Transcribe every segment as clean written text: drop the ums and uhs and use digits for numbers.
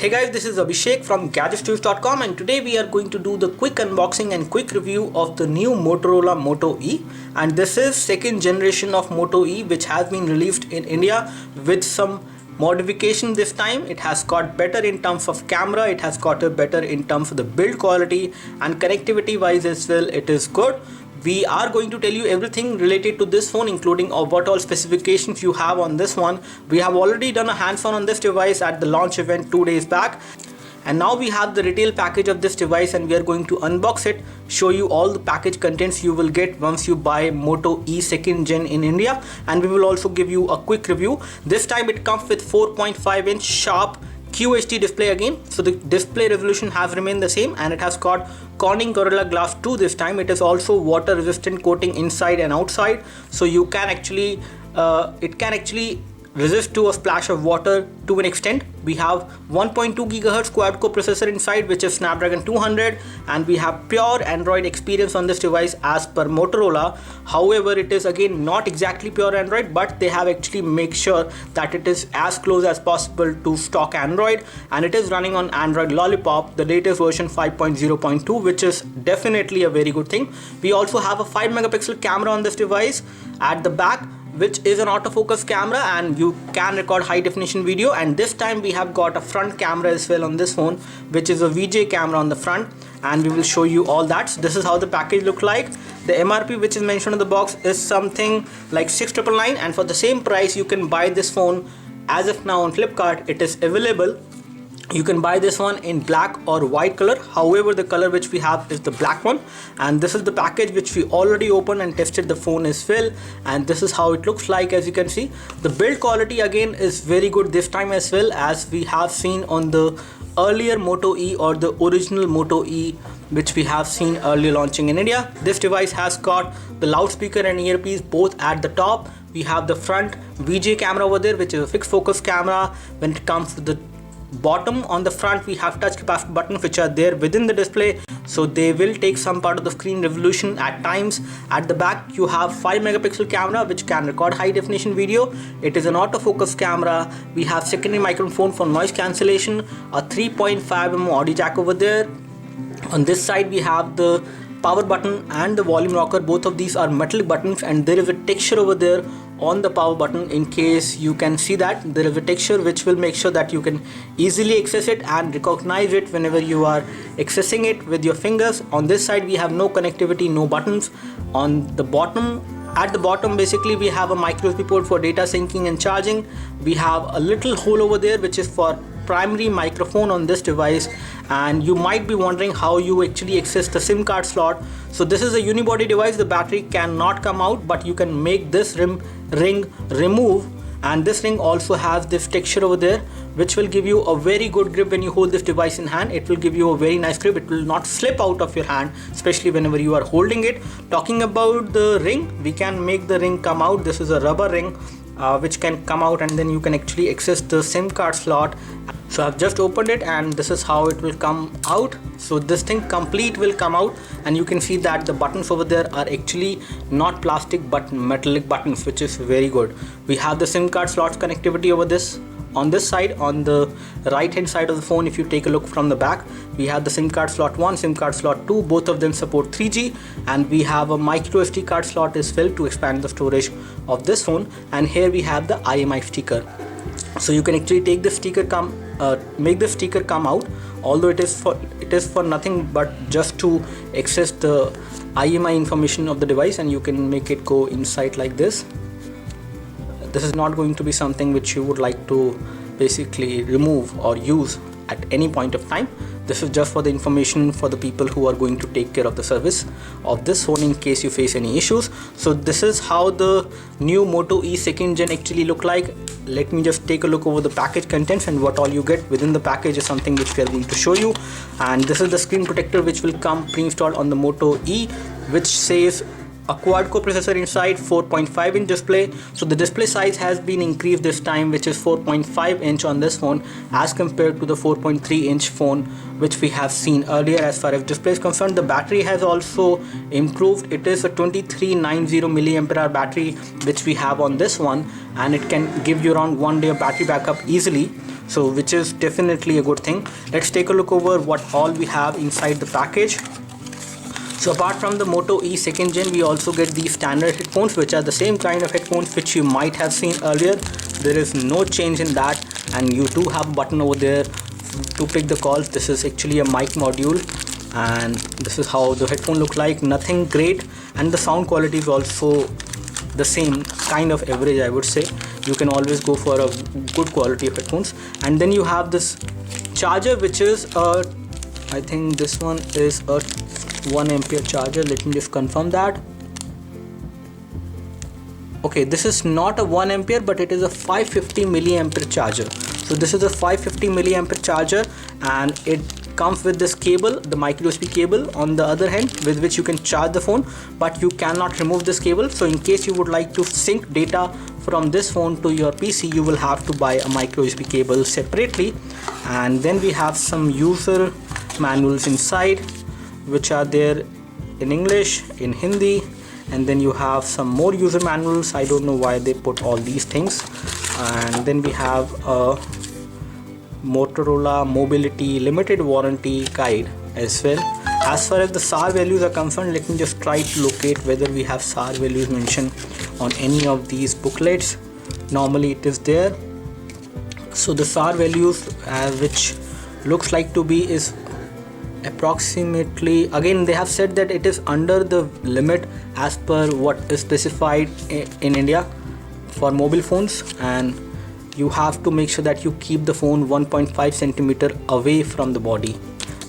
Hey guys, this is Abhishek from gadgetstories.com, and today we are going to do the quick unboxing and quick review of the new Motorola Moto E. And this is second generation of Moto E, which has been released in India with some modification this time. It has got better in terms of camera, it has got a better in terms of the build quality, and connectivity wise as well, it is good. We are going to tell you everything related to this phone, including what all specifications you have on this one. We have already done a hands-on on this device at the launch event 2 days back, and now we have the retail package of this device and we are going to unbox it, show you all the package contents you will get once you buy Moto E 2nd Gen in India, and we will also give you a quick review. This time it comes with 4.5-inch sharp QHD display again, so the display resolution has remained the same, and it has got Corning Gorilla Glass 2 this time. It is also water resistant coating inside and outside, so you can actually it can actually resist to a splash of water to an extent. We have 1.2 GHz quad-core processor inside, which is Snapdragon 200, and we have pure Android experience on this device as per Motorola. However, it is again not exactly pure Android, but they have actually made sure that it is as close as possible to stock Android, and it is running on Android Lollipop, the latest version 5.0.2, which is definitely a very good thing. We also have a 5 megapixel camera on this device at the back, which is an autofocus camera, and you can record high definition video. And this time we have got a front camera as well on this phone, which is a VJ camera on the front, and we will show you all that. So this is how the package look like. The MRP which is mentioned on the box is something like 6,999, and for the same price you can buy this phone as of now on Flipkart. It is available. You can buy this one in black or white color. However, the color which we have is the black one, and this is the package which we already opened and tested the phone as well, and this is how it looks like. As you can see, the build quality again is very good this time as well, as we have seen on the earlier Moto E or the original Moto E which we have seen earlier launching in India. This device has got the loudspeaker and earpiece both at the top. We have the front VJ camera over there, which is a fixed focus camera. When it comes to the bottom, on the front we have touch capacitive buttons which are there within the display, so they will take some part of the screen resolution at times. At the back you have 5 megapixel camera which can record high definition video. It is an autofocus camera. We have secondary microphone for noise cancellation, a 3.5mm audio jack over there. On this side we have the power button and the volume rocker. Both of these are metallic buttons, and there is a texture over there on the power button. In case you can see that there is a texture which will make sure that you can easily access it and recognize it whenever you are accessing it with your fingers. On this side we have no connectivity, no buttons. On the bottom, at the bottom basically we have a micro USB port for data syncing and charging. We have a little hole over there which is for primary microphone on this device, and you might be wondering how you actually access the SIM card slot. So this is a unibody device. The battery cannot come out, but you can make this ring remove, and this ring also has this texture over there which will give you a very good grip when you hold this device in hand. It will give you a very nice grip. It will not slip out of your hand, especially whenever you are holding it. Talking about the ring, we can make the ring come out. This is a rubber ring which can come out, and then you can actually access the SIM card slot. So I've just opened it, and this is how it will come out. So this thing complete will come out, and you can see that the buttons over there are actually not plastic but metallic buttons, which is very good. We have the SIM card slots connectivity over this. On this side, on the right hand side of the phone, if you take a look from the back, we have the SIM card slot 1, SIM card slot 2, both of them support 3G, and we have a micro SD card slot as well to expand the storage of this phone. And here we have the IMI sticker, so you can actually take the sticker make the sticker come out, although it is for nothing but just to access the IMI information of the device, and you can make it go inside like this. This is not going to be something which you would like to basically remove or use at any point of time. This is just for the information for the people who are going to take care of the service of this phone in case you face any issues. So this is how the new Moto E 2nd Gen actually look like. Let me just take a look over the package contents, and what all you get within the package is something which we are going to show you. And this is the screen protector which will come pre-installed on the Moto E, which says a quad-core processor inside, 4.5-inch display. So the display size has been increased this time, which is 4.5-inch on this phone as compared to the 4.3-inch phone which we have seen earlier. As far as display is concerned, the battery has also improved. It is a 2390 mAh battery which we have on this one, and it can give you around 1 day of battery backup easily. so which is definitely a good thing. Let's take a look over what all we have inside the package. So apart from the Moto E 2nd Gen, we also get these standard headphones, which are the same kind of headphones which you might have seen earlier. There is no change in that, and you do have a button over there to pick the calls. This is actually a mic module, and this is how the headphone look like. Nothing great, and the sound quality is also the same, kind of average, I would say. You can always go for a good quality of headphones. And then you have this charger, which is I think this one is a 1 ampere charger. Let me just confirm that. Okay, this is not a 1 ampere, but it is a 550 milliampere charger. So this is a 550 milliampere charger, and it comes with this cable, the micro USB cable on the other hand, with which you can charge the phone, but you cannot remove this cable. So in case you would like to sync data from this phone to your PC, you will have to buy a micro USB cable separately. And then we have some user manuals inside, which are there in English, in Hindi, and then you have some more user manuals. I don't know why they put all these things. And then we have a Motorola Mobility Limited Warranty Guide as well. As far as the SAR values are concerned, let me just try to locate whether we have SAR values mentioned on any of these booklets. Normally it is there. So the SAR values which looks like to be is approximately, again they have said that it is under the limit as per what is specified in India for mobile phones, and you have to make sure that you keep the phone 1.5 centimeter away from the body.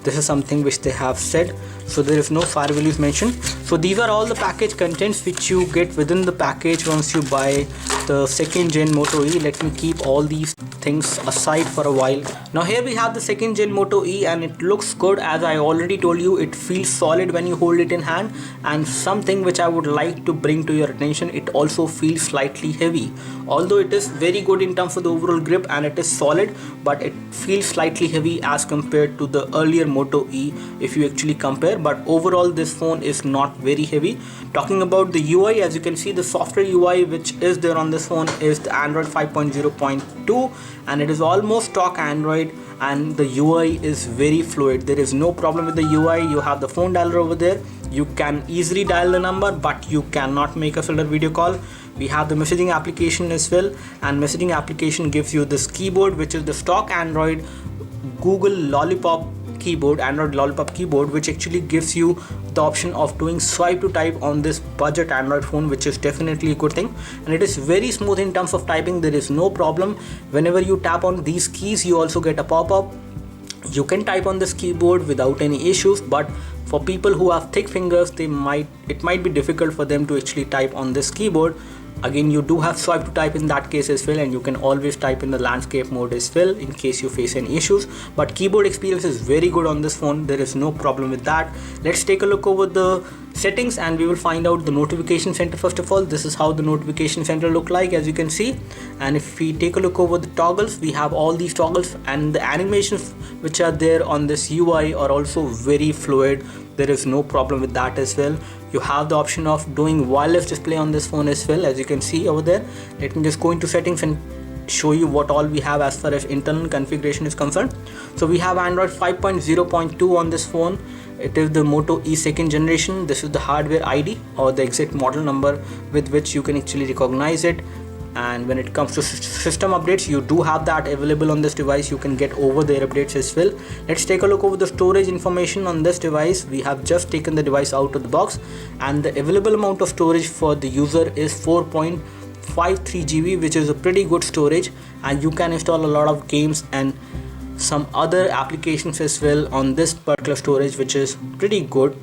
This is something which they have said, so there is no SAR values mentioned. So these are all the package contents which you get within the package once you buy the 2nd Gen Moto E. Let me keep all these things aside for a while. Now here we have the 2nd Gen Moto E, and it looks good. As I already told you, it feels solid when you hold it in hand, and something which I would like to bring to your attention, it also feels slightly heavy. Although it is very good in terms of the overall grip and it is solid, but it feels slightly heavy as compared to the earlier Moto E if you actually compare. But overall this phone is not very heavy. Talking about the UI, as you can see, the software UI which is there on this phone is the Android 5.0.2, and it is almost stock Android, and the UI is very fluid. There is no problem with the UI. You have the phone dialer over there. You can easily dial the number, but you cannot make a filter video call. We have the messaging application as well, and messaging application gives you this keyboard, which is the stock Android Google Lollipop keyboard, Android Lollipop keyboard, which actually gives you the option of doing swipe to type on this budget Android phone, which is definitely a good thing. And it is very smooth in terms of typing. There is no problem. Whenever you tap on these keys, you also get a pop-up. You can type on this keyboard without any issues, but for people who have thick fingers, it might be difficult for them to actually type on this keyboard. Again, you do have swipe to type in that case as well, and you can always type in the landscape mode as well in case you face any issues. But keyboard experience is very good on this phone. There is no problem with that. Let's take a look over the settings, and we will find out the notification center. First of all, this is how the notification center look like, as you can see. And if we take a look over the toggles, we have all these toggles, and the animations which are there on this UI are also very fluid. There is no problem with that as well. You have the option of doing wireless display on this phone as well, as you can see over there. Let me just go into settings and show you what all we have as far as internal configuration is concerned. So we have Android 5.0.2 on this phone. It is the Moto E 2nd generation. This is the hardware ID, or the exact model number with which you can actually recognize it. And when it comes to system updates, you do have that available on this device. You can get over the updates as well. Let's take a look over the storage information on this device. We have just taken the device out of the box, and the available amount of storage for the user is 4.53 GB, which is a pretty good storage, and you can install a lot of games and some other applications as well on this particular storage, which is pretty good.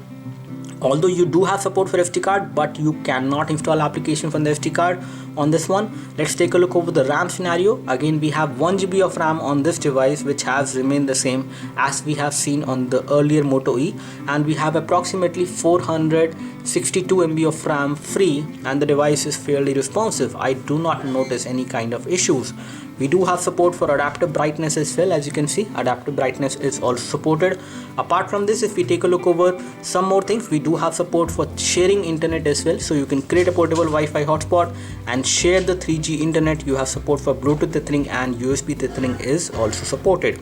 Although you do have support for SD card, but you cannot install application from the SD card on this one. Let's take a look over the RAM scenario. Again, we have 1 GB of RAM on this device, which has remained the same as we have seen on the earlier Moto E, and we have approximately 462 MB of RAM free, and the device is fairly responsive. I do not notice any kind of issues. We do have support for adaptive brightness as well. As you can see, adaptive brightness is also supported. Apart from this, if we take a look over some more things, we do have support for sharing internet as well. So you can create a portable Wi-Fi hotspot and share the 3G internet. You have support for Bluetooth tethering and USB tethering is also supported.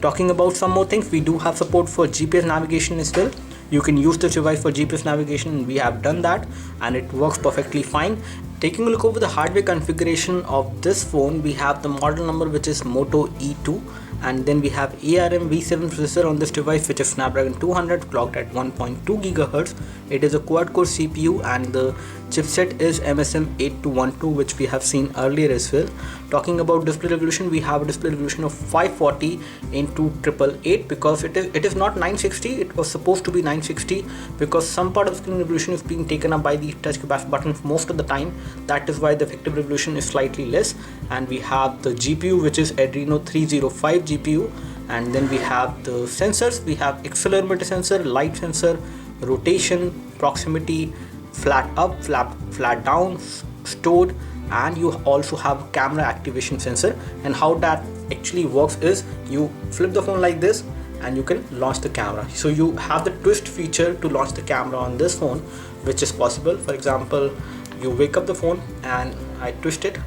Talking about some more things, we do have support for GPS navigation as well. You can use this device for GPS navigation. We have done that and it works perfectly fine. Taking a look over the hardware configuration of this phone, we have the model number which is Moto E2, and then we have ARM V7 processor on this device, which is Snapdragon 200 clocked at 1.2 GHz. It is a quad-core CPU and the chipset is MSM 8212, which we have seen earlier as well. Talking about display resolution, we have a display resolution of 540 into 888 because it is not 960. It was supposed to be 960 because some part of the screen resolution is being taken up by the touch button most of the time. That is why the effective resolution is slightly less. And we have the GPU, which is Adreno 305 GPU, and then we have the sensors. We have accelerometer sensor, light sensor, rotation, proximity, flat up, flat down, stored, and you also have camera activation sensor. And how that actually works is you flip the phone like this and you can launch the camera. So you have the twist feature to launch the camera on this phone, which is possible. For example, you wake up the phone and I twist it,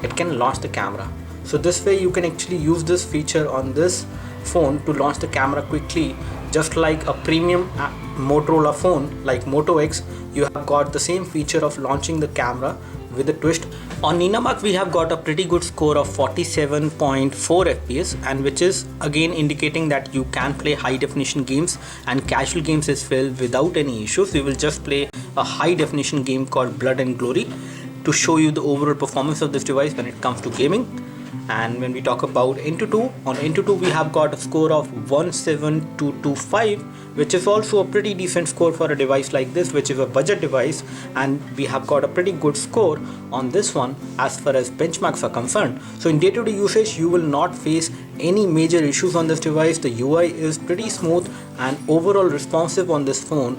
it can launch the camera. So this way you can actually use this feature on this phone to launch the camera quickly, just like a premium Motorola phone like Moto X. You have got the same feature of launching the camera with a twist. On Ninamark we have got a pretty good score of 47.4 FPS, and which is again indicating that you can play high definition games and casual games as well without any issues. We will just play a high definition game called Blood and Glory to show you the overall performance of this device when it comes to gaming. And when we talk about Antutu, on Antutu we have got a score of 17225, which is also a pretty decent score for a device like this, which is a budget device, and we have got a pretty good score on this one as far as benchmarks are concerned. So in day-to-day usage you will not face any major issues on this device. The UI is pretty smooth and overall responsive on this phone.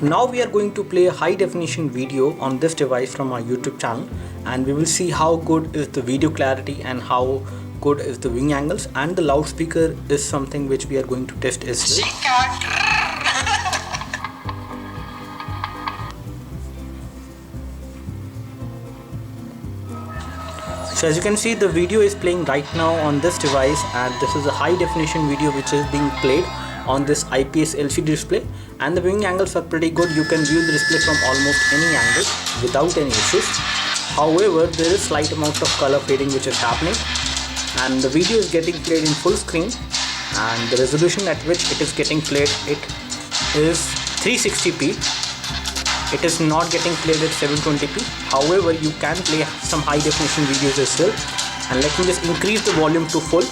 Now we are going to play a high definition video on this device from our YouTube channel, and we will see how good is the video clarity and how good is the viewing angles, and the loudspeaker is something which we are going to test as well. So as you can see, the video is playing right now on this device, and this is a high definition video which is being played on this IPS LCD display, and the viewing angles are pretty good. You can view the display from almost any angle without any issues. However, there is slight amount of color fading which is happening, and the video is getting played in full screen, and the resolution at which it is getting played, it is 360p. It is not getting played at 720p. However, you can play some high definition videos as well, and let me just increase the volume to full.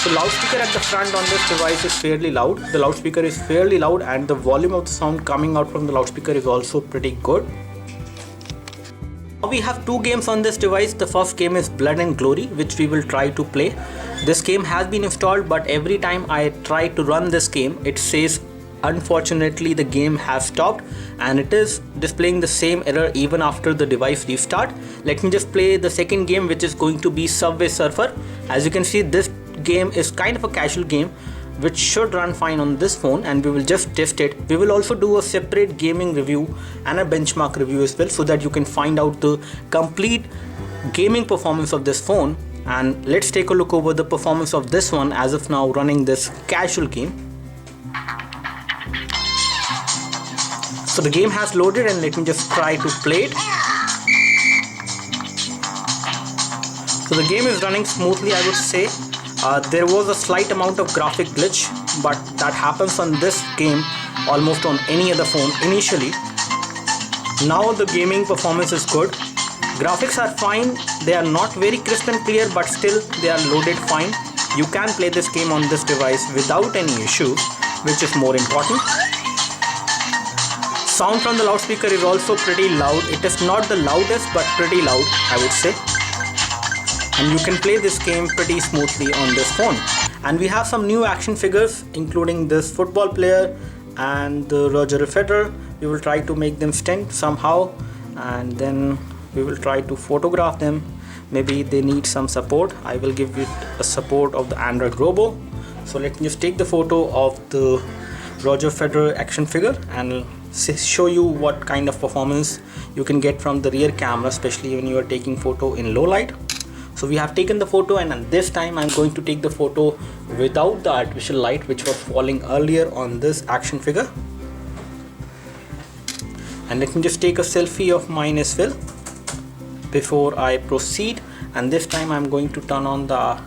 So loudspeaker at the front on this device is fairly loud. The loudspeaker is fairly loud, and the volume of the sound coming out from the loudspeaker is also pretty good. Now we have two games on this device. The first game is Blood and Glory, which we will try to play. This game has been installed, but every time I try to run this game, it says unfortunately the game has stopped, and it is displaying the same error even after the device restart. Let me just play the second game, which is going to be Subway Surfer. As you can see, this game is kind of a casual game which should run fine on this phone, and we will just test it. We will also do a separate gaming review and a benchmark review as well, so that you can find out the complete gaming performance of this phone. And let's take a look over the performance of this one as of now running this casual game. So the game has loaded, and let me just try to play it. So the game is running smoothly, I would say. There was a slight amount of graphic glitch, but that happens on this game almost on any other phone initially. Now the gaming performance is good. Graphics are fine. They are not very crisp and clear, but still they are loaded fine. You can play this game on this device without any issues, which is more important. Sound from the loudspeaker is also pretty loud. It is not the loudest, but pretty loud, I would say. And you can play this game pretty smoothly on this phone. And we have some new action figures, including this football player and the Roger Federer. We will try to make them stand somehow, and then we will try to photograph them. Maybe they need some support. I will give it a support of the Android Robo. So let me just take the photo of the Roger Federer action figure and show you what kind of performance you can get from the rear camera, especially when you are taking photo in low light. So we have taken the photo, and this time I'm going to take the photo without the artificial light which was falling earlier on this action figure. And let me just take a selfie of mine as well before I proceed. And this time I'm going to turn on the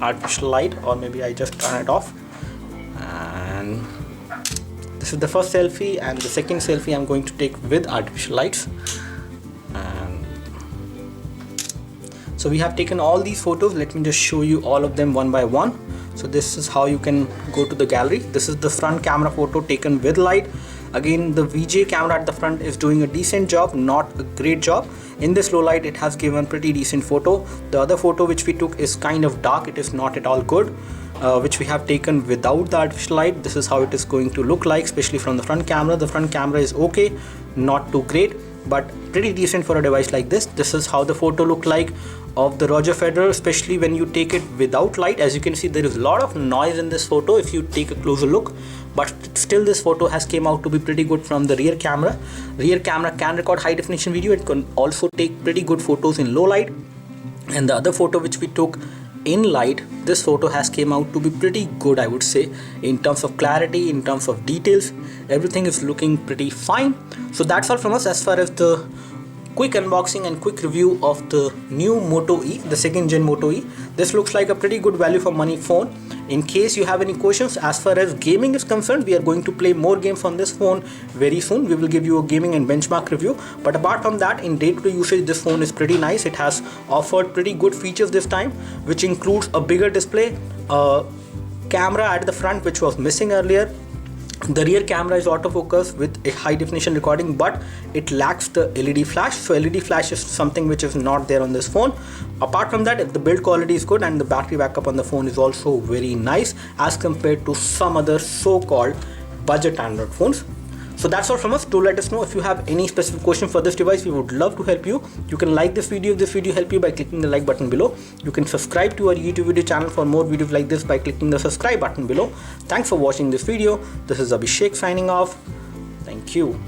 artificial light, or maybe I just turn it off. And this is the first selfie, and the second selfie I'm going to take with artificial lights. And so we have taken all these photos. Let me just show you all of them one by one. So this is how you can go to the gallery. This is the front camera photo taken with light. Again, the VJ camera at the front is doing a decent job, not a great job. In this low light, it has given pretty decent photo. The other photo which we took is kind of dark. It is not at all good, which we have taken without the artificial light. This is how it is going to look like, especially from the front camera. The front camera is okay, not too great, but pretty decent for a device like this. This is how the photo looked like of the Roger Federer, especially when you take it without light. As you can see, there is a lot of noise in this photo if you take a closer look, but still this photo has came out to be pretty good from the rear camera. Rear camera can record high definition video. It can also take pretty good photos in low light. And the other photo which we took in light, this photo has came out to be pretty good, I would say, in terms of clarity, in terms of details. Everything is looking pretty fine. So that's all from us as far as the quick unboxing and quick review of the new Moto E, the second gen Moto E. This looks like a pretty good value for money phone. In case you have any questions as far as gaming is concerned, we are going to play more games on this phone very soon. We will give you a gaming and benchmark review. But apart from that, in day-to-day usage, this phone is pretty nice. It has offered pretty good features this time, which includes a bigger display, a camera at the front which was missing earlier. The rear camera is autofocus with a high definition recording, but it lacks the LED flash. So LED flash is something which is not there on this phone. Apart from that, the build quality is good, and the battery backup on the phone is also very nice as compared to some other so-called budget Android phones. So that's all from us. Do let us know if you have any specific question for this device. We would love to help you. You can like this video if this video helped you by clicking the like button below. You can subscribe to our YouTube video channel for more videos like this by clicking the subscribe button below. Thanks for watching this video. This is Abhishek signing off. Thank you.